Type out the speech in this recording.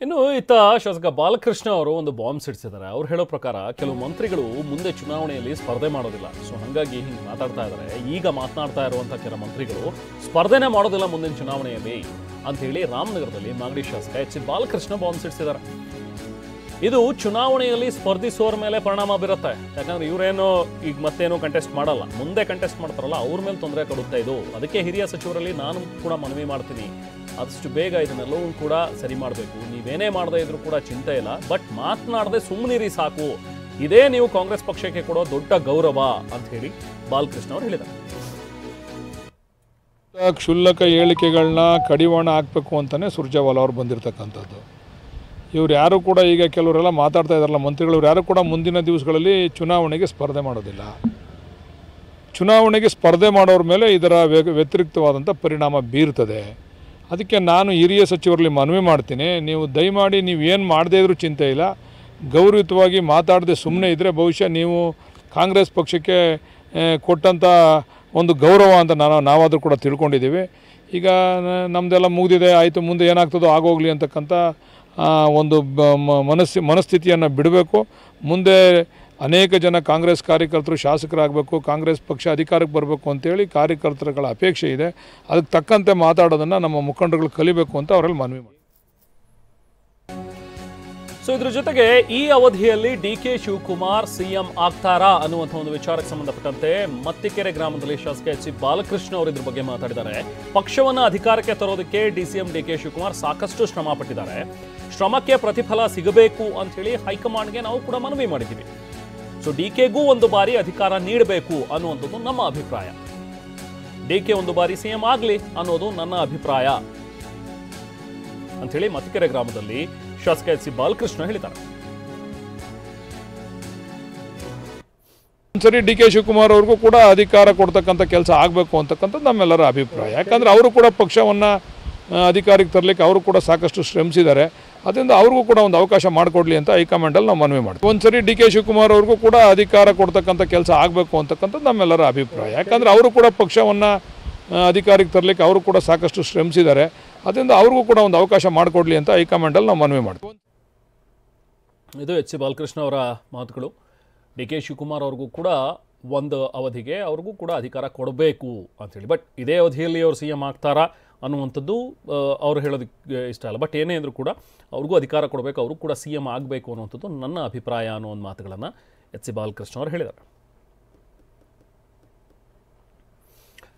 ಇನ್ನು ಇತ್ತ ಶಾಸಕ ಬಾಲಕೃಷ್ಣ ಅವರು ಒಂದು ಬಾಂಬ್ ಸಿಡಿಸಿದ್ದಾರೆ. ಅವ್ರು ಹೇಳೋ ಪ್ರಕಾರ ಕೆಲವು ಮಂತ್ರಿಗಳು ಮುಂದೆ ಚುನಾವಣೆಯಲ್ಲಿ ಸ್ಪರ್ಧೆ ಮಾಡೋದಿಲ್ಲ, ಸೊ ಹಾಗಾಗಿ ಹಿಂಗೆ ಮಾತಾಡ್ತಾ ಇದ್ದಾರೆ. ಈಗ ಮಾತನಾಡ್ತಾ ಇರುವಂಥ ಕೆಲ ಮಂತ್ರಿಗಳು ಸ್ಪರ್ಧೆನೇ ಮಾಡೋದಿಲ್ಲ ಮುಂದಿನ ಚುನಾವಣೆಯಲ್ಲಿ ಅಂತ ಹೇಳಿ ರಾಮನಗರದಲ್ಲಿ ಮಾಗಡಿ ಶಾಸಕ ಎಚ್ ಬಾಲಕೃಷ್ಣ ಬಾಂಬ್ ಸಿಡಿಸಿದ್ದಾರೆ. ಇದು ಚುನಾವಣೆಯಲ್ಲಿ ಸ್ಪರ್ಧಿಸುವವರ ಮೇಲೆ ಪರಿಣಾಮ ಬೀರುತ್ತೆ. ಯಾಕಂದ್ರೆ ಇವರೇನು ಈಗ ಮತ್ತೇನು ಕಂಟೆಸ್ಟ್ ಮಾಡಲ್ಲ, ಮುಂದೆ ಕಂಟೆಸ್ಟ್ ಮಾಡ್ತಾರಲ್ಲ ಅವ್ರ ಮೇಲೆ ತೊಂದರೆ ಕೊಡುತ್ತೆ ಇದು. ಅದಕ್ಕೆ ಹಿರಿಯ ಸಚಿವರಲ್ಲಿ ನಾನು ಕೂಡ ಮನವಿ ಮಾಡ್ತೀನಿ, ಆದಷ್ಟು ಬೇಗ ಇದನ್ನೆಲ್ಲವೂ ಕೂಡ ಸರಿ ಮಾಡಬೇಕು. ನೀವೇನೇ ಮಾಡದೇ ಇದ್ರೂ ಕೂಡ ಚಿಂತೆ ಇಲ್ಲ, ಬಟ್ ಮಾತನಾಡದೆ ಸುಮ್ಮನಿರಿ ಸಾಕು. ಇದೇ ನೀವು ಕಾಂಗ್ರೆಸ್ ಪಕ್ಷಕ್ಕೆ ಕೊಡೋ ದೊಡ್ಡ ಗೌರವ ಅಂತ ಹೇಳಿ ಬಾಲಕೃಷ್ಣ ಅವರು ಹೇಳಿದ್ದಾರೆ. ಕ್ಷುಲ್ಲಕ ಹೇಳಿಕೆಗಳನ್ನ ಕಡಿವಾಣ ಹಾಕಬೇಕು ಅಂತಲೇ ಸುರ್ಜೇವಾಲಾ ಅವರು ಬಂದಿರತಕ್ಕಂಥದ್ದು. ಇವ್ರು ಯಾರು ಕೂಡ ಈಗ ಕೆಲವರೆಲ್ಲ ಮಾತಾಡ್ತಾ ಇದ್ದಾರಲ್ಲ ಮಂತ್ರಿಗಳು, ಯಾರು ಕೂಡ ಮುಂದಿನ ದಿವಸಗಳಲ್ಲಿ ಚುನಾವಣೆಗೆ ಸ್ಪರ್ಧೆ ಮಾಡೋದಿಲ್ಲ. ಚುನಾವಣೆಗೆ ಸ್ಪರ್ಧೆ ಮಾಡೋರ ಮೇಲೆ ಇದರ ವ್ಯತಿರಿಕ್ತವಾದಂಥ ಪರಿಣಾಮ ಬೀರ್ತದೆ. ಅದಕ್ಕೆ ನಾನು ಹಿರಿಯ ಸಚಿವರಲ್ಲಿ ಮನವಿ ಮಾಡ್ತೀನಿ, ನೀವು ದಯಮಾಡಿ ನೀವು ಏನು ಮಾಡದೇ ಇದ್ರೂ ಚಿಂತೆ ಇಲ್ಲ, ಗೌರವಯುತವಾಗಿ ಮಾತಾಡದೆ ಸುಮ್ಮನೆ ಇದ್ದರೆ ಬಹುಶಃ ನೀವು ಕಾಂಗ್ರೆಸ್ ಪಕ್ಷಕ್ಕೆ ಕೊಟ್ಟಂಥ ಒಂದು ಗೌರವ ಅಂತ ನಾವಾದರೂ ಕೂಡ ತಿಳ್ಕೊಂಡಿದ್ದೀವಿ. ಈಗ ನಮ್ಮದೆಲ್ಲ ಮುಗಿದಿದೆ, ಆಯಿತು, ಮುಂದೆ ಏನಾಗ್ತದೋ ಆಗೋಗಲಿ ಅಂತಕ್ಕಂಥ ಒಂದು ಮನಸ್ಥಿತಿಯನ್ನು ಬಿಡಬೇಕು. ಮುಂದೆ ಅನೇಕ ಜನ ಕಾಂಗ್ರೆಸ್ ಕಾರ್ಯಕರ್ತರು ಶಾಸಕರಾಗಬೇಕು, ಕಾಂಗ್ರೆಸ್ ಪಕ್ಷ ಅಧಿಕಾರಕ್ಕೆ ಬರಬೇಕು ಅಂತೇಳಿ ಕಾರ್ಯಕರ್ತರುಗಳ ಅಪೇಕ್ಷೆ ಇದೆ. ಅದಕ್ಕೆ ತಕ್ಕಂತೆ ಮಾತಾಡೋದನ್ನು ನಮ್ಮ ಮುಖಂಡರುಗಳು ಕಲಿಬೇಕು ಅಂತ ಅವರಲ್ಲಿ ಮನವಿ ಮಾಡಿ. ಸೊ ಇದ್ರ ಜೊತೆಗೆ ಈ ಅವಧಿಯಲ್ಲಿ ಡಿ.ಕೆ. ಶಿವಕುಮಾರ್ ಸಿಎಂ ಆಗ್ತಾರಾ ಅನ್ನುವಂಥ ಒಂದು ವಿಚಾರಕ್ಕೆ ಸಂಬಂಧಪಟ್ಟಂತೆ ಮತ್ತಿಕೆರೆ ಗ್ರಾಮದಲ್ಲಿ ಶಾಸಕ ಎಚ್ ಬಾಲಕೃಷ್ಣ ಅವರು ಇದ್ರ ಬಗ್ಗೆ ಮಾತಾಡಿದ್ದಾರೆ. ಪಕ್ಷವನ್ನು ಅಧಿಕಾರಕ್ಕೆ ತರೋದಕ್ಕೆ ಡಿಸಿಎಂ ಡಿ.ಕೆ. ಶಿವಕುಮಾರ್ ಸಾಕಷ್ಟು ಶ್ರಮ ಪಟ್ಟಿದ್ದಾರೆ. ಶ್ರಮಕ್ಕೆ ಪ್ರತಿಫಲ ಸಿಗಬೇಕು ಅಂತ ಹೇಳಿ ಹೈಕಮಾಂಡ್ಗೆ ನಾವು ಕೂಡ ಮನವಿ ಮಾಡಿದ್ದೀವಿ. ಸೊ ಡಿ.ಕೆ.ಗೂ ಒಂದು ಬಾರಿ ಅಧಿಕಾರ ನೀಡಬೇಕು ಅನ್ನುವಂಥದ್ದು ನಮ್ಮ ಅಭಿಪ್ರಾಯ. ಡಿ.ಕೆ. ಒಂದು ಬಾರಿ ಸಿಎಂ ಆಗಲಿ ಅನ್ನೋದು ನನ್ನ ಅಭಿಪ್ರಾಯ ಅಂಥೇಳಿ ಮತ್ತಿಕೆರೆ ಗ್ರಾಮದಲ್ಲಿ ಶಾಸಕ ಎಚ್ ಬಾಲಕೃಷ್ಣ ಹೇಳಿದ್ದಾರೆ. ಒಂದ್ಸರಿ ಡಿ.ಕೆ. ಶಿವಕುಮಾರ್ ಅವ್ರಿಗೂ ಕೂಡ ಅಧಿಕಾರ ಕೊಡ್ತಕ್ಕಂಥ ಕೆಲಸ ಆಗಬೇಕು ಅಂತಕ್ಕಂಥದ್ದು ನಮ್ಮೆಲ್ಲರ ಅಭಿಪ್ರಾಯ. ಯಾಕಂದರೆ ಅವರು ಕೂಡ ಪಕ್ಷವನ್ನು ಅಧಿಕಾರಕ್ಕೆ ತರಲಿಕ್ಕೆ ಅವರು ಕೂಡ ಸಾಕಷ್ಟು ಶ್ರಮಿಸಿದ್ದಾರೆ. ಅದರಿಂದ ಅವ್ರಿಗೂ ಕೂಡ ಒಂದು ಅವಕಾಶ ಮಾಡಿಕೊಡ್ಲಿ ಅಂತ ಹೈಕಮಾಂಡಲ್ಲಿ ನಾವು ಮನವಿ ಮಾಡ್ತೀವಿ. ಒಂದ್ಸರಿ ಡಿ.ಕೆ. ಶಿವಕುಮಾರ್ ಅವ್ರಿಗೂ ಕೂಡ ಅಧಿಕಾರ ಕೊಡ್ತಕ್ಕಂಥ ಕೆಲಸ ಆಗಬೇಕು ಅಂತಕ್ಕಂಥದ್ದು ನಮ್ಮೆಲ್ಲರ ಅಭಿಪ್ರಾಯ. ಯಾಕಂದರೆ ಅವರು ಕೂಡ ಪಕ್ಷವನ್ನು ಅಧಿಕಾರಕ್ಕೆ ತರಲಿಕ್ಕೆ ಅವರು ಕೂಡ ಸಾಕಷ್ಟು ಶ್ರಮಿಸಿದ್ದಾರೆ. ಅದರಿಂದ ಅವ್ರಿಗೂ ಕೂಡ ಒಂದು ಅವಕಾಶ ಮಾಡಿಕೊಡ್ಲಿ ಅಂತ ಹೈಕಮಾಂಡಲ್ಲಿ ನಾವು ಮನವಿ ಮಾಡ್ತೀವಿ. ಇದು ಎಚ್ ಬಾಲಕೃಷ್ಣ ಅವರ ಮಾತುಗಳು. ಡಿ.ಕೆ. ಶಿವಕುಮಾರ್ ಅವ್ರಿಗೂ ಕೂಡ ಒಂದು ಅವಧಿಗೆ ಅವ್ರಿಗೂ ಕೂಡ ಅಧಿಕಾರ ಕೊಡಬೇಕು ಅಂಥೇಳಿ, ಬಟ್ ಇದೇ ಅವಧಿಯಲ್ಲಿ ಅವರು ಸಿ ಎಂ ಆಗ್ತಾರಾ ಅನ್ನುವಂಥದ್ದು ಅವ್ರು ಹೇಳೋದಕ್ಕೆ ಇಷ್ಟ ಅಲ್ಲ. ಬಟ್ ಏನೇ ಅಂದರೂ ಕೂಡ ಅವ್ರಿಗೂ ಅಧಿಕಾರ ಕೊಡಬೇಕು, ಅವರು ಕೂಡ ಸಿ ಎಂ ಆಗಬೇಕು ಅನ್ನುವಂಥದ್ದು ನನ್ನ ಅಭಿಪ್ರಾಯ ಅನ್ನೋ ಒಂದು ಮಾತುಗಳನ್ನು ಎಚ್ ಬಾಲಕೃಷ್ಣ ಅವರು ಹೇಳಿದ್ದಾರೆ.